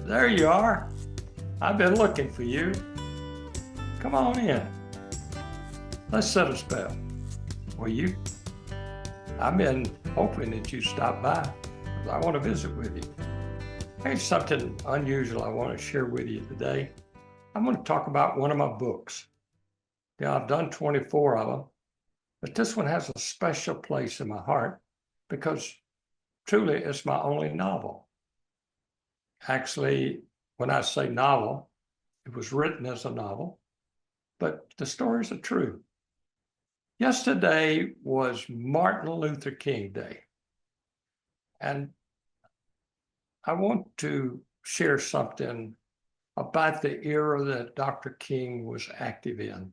There you are. I've been looking for you. Come on in. Let's set a spell. Will you? I've been hoping that you stop by because I want to visit with you. Here's something unusual I want to share with you today. I'm going to talk about one of my books. I've done 24 of them, but this one has a special place in my heart because truly it's my only novel. Actually, when I say novel, it was written as a novel, but the stories are true. Yesterday was Martin Luther King Day, and I want to share something about the era that Dr. King was active in.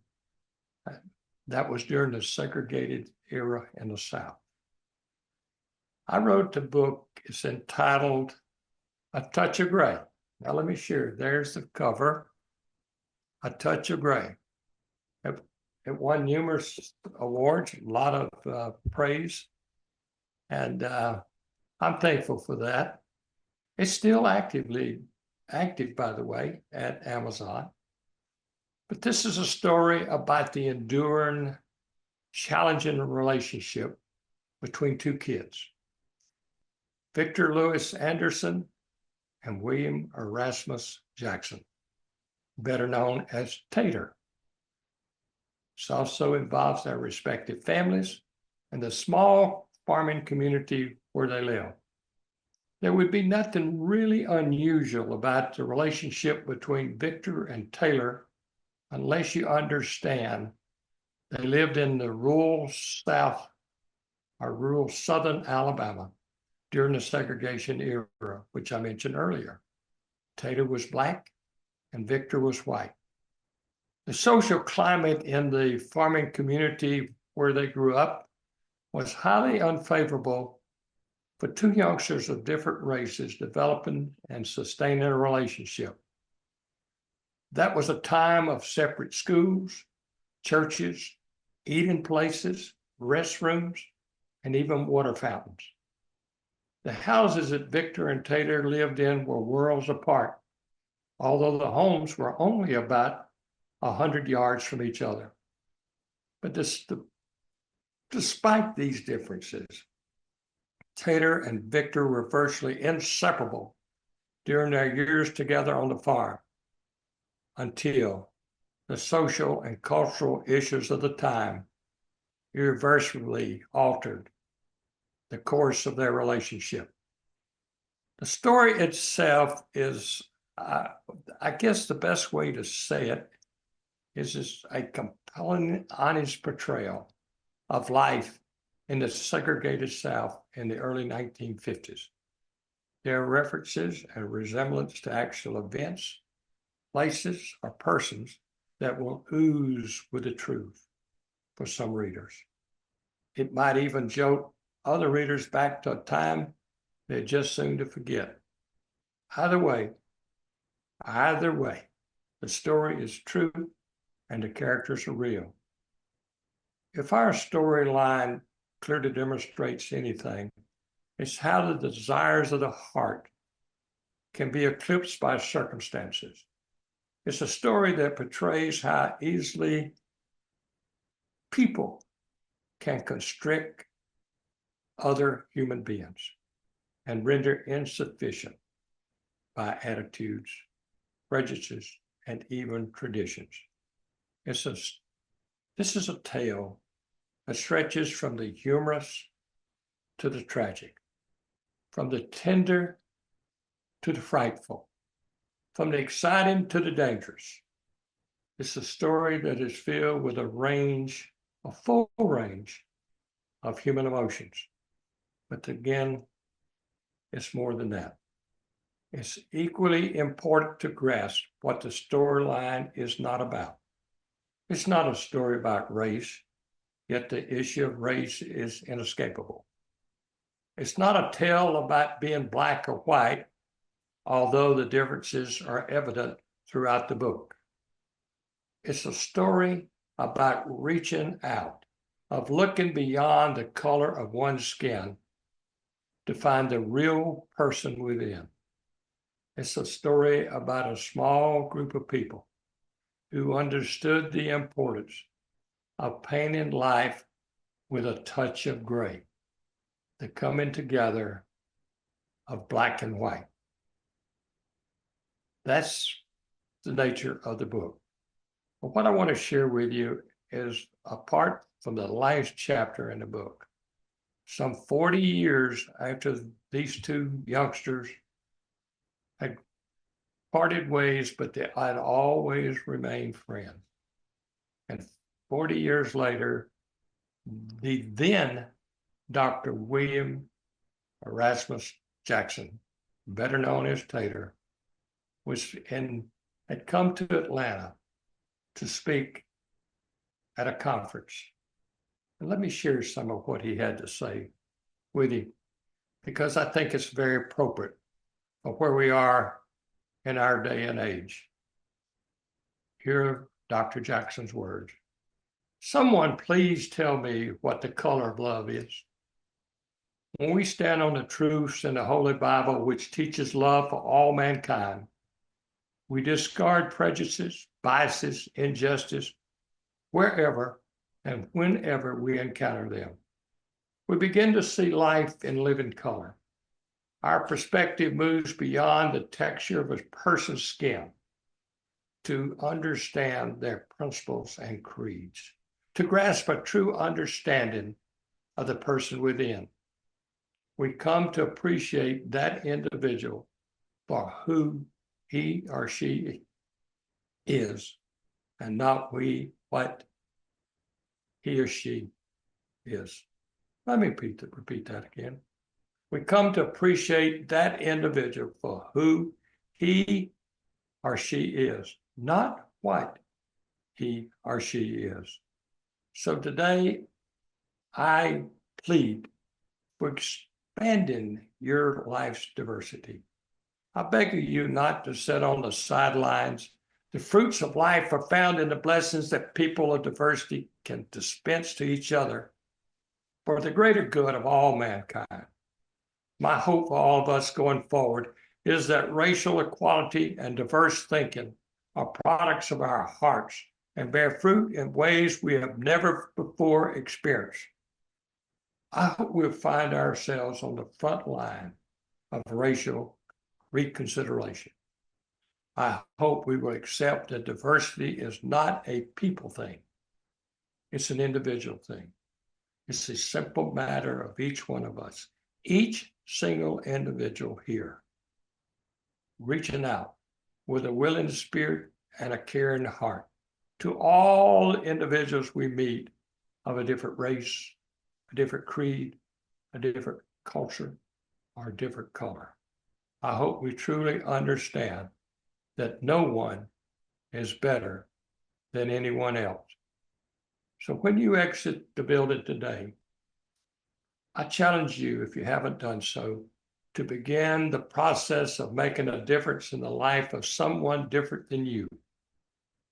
That was during the segregated era in the South. I wrote the book. It's entitled A Touch of Gray. Now let me share. There's the cover, A Touch of Gray. It won numerous awards, a lot of praise, and I'm thankful for that. It's still active, by the way, at Amazon. But this is a story about the enduring, challenging relationship between two kids, Victor Louis Anderson and William Erasmus Jackson, better known as Tater. It also involves their respective families and the small farming community where they live. There would be nothing really unusual about the relationship between Victor and Taylor unless you understand they lived in the rural South or rural Southern Alabama during the segregation era, which I mentioned earlier. Taylor was Black and Victor was white. The social climate in the farming community where they grew up was highly unfavorable for two youngsters of different races developing and sustaining a relationship. That was a time of separate schools, churches, eating places, restrooms, and even water fountains. The houses that Victor and Taylor lived in were worlds apart, although the homes were only about 100 yards from each other. But despite these differences, Taylor and Victor were virtually inseparable during their years together on the farm until the social and cultural issues of the time irreversibly altered the course of their relationship. The story itself is, I guess the best way to say it is a compelling, honest portrayal of life in the segregated South in the early 1950s. There are references and resemblance to actual events, places, or persons that will ooze with the truth for some readers. It might even jolt other readers back to a time they just seem to forget. Either way, the story is true and the characters are real. If our storyline clearly demonstrates anything, it's how the desires of the heart can be eclipsed by circumstances. It's a story that portrays how easily people can constrict other human beings and render insufficient by attitudes, prejudices, and even traditions. This is a tale that stretches from the humorous to the tragic, from the tender to the frightful, from the exciting to the dangerous. It's a story that is filled with a full range of human emotions. But again, it's more than that. It's equally important to grasp what the storyline is not about. It's not a story about race, yet the issue of race is inescapable. It's not a tale about being Black or white, although the differences are evident throughout the book. It's a story about reaching out, of looking beyond the color of one's skin to find the real person within. It's a story about a small group of people who understood the importance of painting life with a touch of gray, the coming together of black and white. That's the nature of the book. But what I want to share with you is apart from the last chapter in the book. Some 40 years after these two youngsters had parted ways, but they had always remained friends. And 40 years later, the then Dr. William Erasmus Jackson, better known as Tater, had come to Atlanta to speak at a conference. And let me share some of what he had to say with you, because I think it's very appropriate for where we are in our day and age. Here are Dr. Jackson's words. Someone please tell me what the color of love is. When we stand on the truths in the Holy Bible, which teaches love for all mankind, we discard prejudices, biases, injustice, wherever and whenever we encounter them. We begin to see life in living color. Our perspective moves beyond the texture of a person's skin to understand their principles and creeds, to grasp a true understanding of the person within. We come to appreciate that individual for who he or she is, and not what he or she is. Let me repeat that again. We come to appreciate that individual for who he or she is, not what he or she is. So today, I plead for expanding your life's diversity. I beg of you not to sit on the sidelines. The fruits of life are found in the blessings that people of diversity can dispense to each other for the greater good of all mankind. My hope for all of us going forward is that racial equality and diverse thinking are products of our hearts and bear fruit in ways we have never before experienced. I hope we'll find ourselves on the front line of racial reconsideration. I hope we will accept that diversity is not a people thing. It's an individual thing. It's a simple matter of each one of us, each single individual here, reaching out with a willing spirit and a caring heart to all individuals we meet of a different race, a different creed, a different culture, or a different color. I hope we truly understand that no one is better than anyone else. So when you exit the building today, I challenge you, if you haven't done so, to begin the process of making a difference in the life of someone different than you.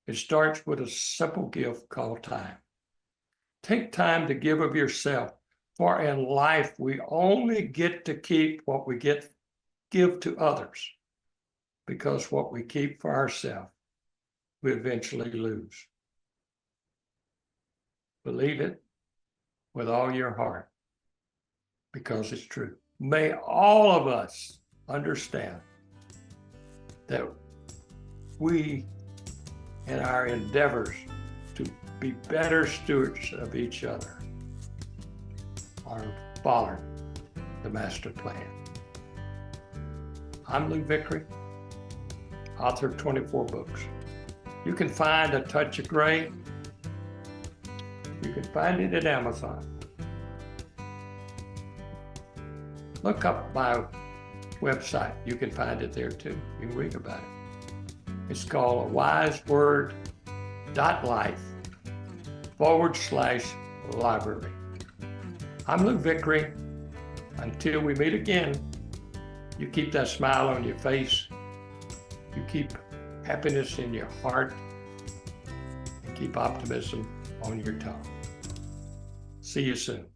It starts with a simple gift called time. Take time to give of yourself, for in life we only get to keep what we give to others, because what we keep for ourselves, we eventually lose. Believe it with all your heart, because it's true. May all of us understand that we, in our endeavors to be better stewards of each other, are following the master plan. I'm Lou Vickery, author of 24 books. You can find A Touch of Gray. You can find it at Amazon. Look up my website. You can find it there too. You can read about it. It's called awiseword.life/library. I'm Lou Vickery. Until we meet again, you keep that smile on your face. You keep happiness in your heart. And keep optimism on your tongue. See you soon.